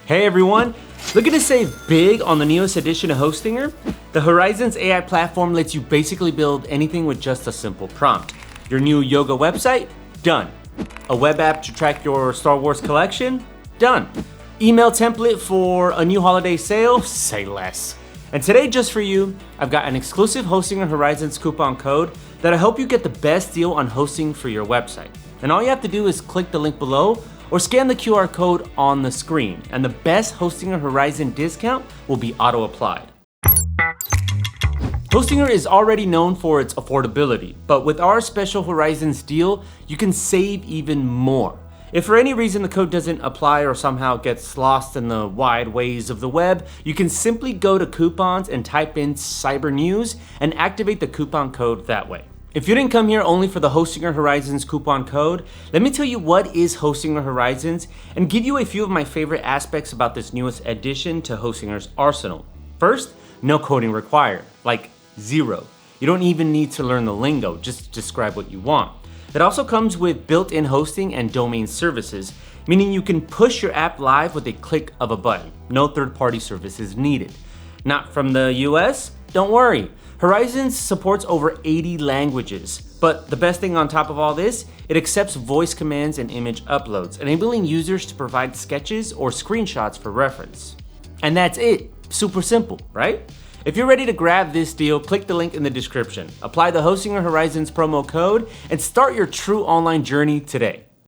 Hey everyone, looking to save big on the newest edition of Hostinger? The Horizons AI platform lets you basically build anything with just a simple prompt. Your new yoga website? Done. A web app to track your Star Wars collection? Done. Email template for a new holiday sale? Say less. And today, just for you, I've got an exclusive Hostinger Horizons coupon code that'll help you get the best deal on hosting for your website. And all you have to do is click the link below or scan the QR code on the screen, and the best Hostinger Horizon discount will be auto-applied. Hostinger is already known for its affordability, but with our special Horizons deal, you can save even more. If for any reason the code doesn't apply or somehow gets lost in the wide ways of the web, you can simply go to coupons and type in Cybernews and activate the coupon code that way. If you didn't come here only for the Hostinger Horizons coupon code, let me tell you what is Hostinger Horizons and give you a few of my favorite aspects about this newest addition to Hostinger's arsenal. First, no coding required, like zero. You don't even need to learn the lingo, just describe what you want. It also comes with built-in hosting and domain services, meaning you can push your app live with a click of a button. No third-party services needed. Not from the US? Don't worry. Horizons supports over 80 languages, but the best thing on top of all this, it accepts voice commands and image uploads, enabling users to provide sketches or screenshots for reference. And that's it. Super simple, right? If you're ready to grab this deal, click the link in the description. Apply the Hostinger Horizons promo code and start your true online journey today.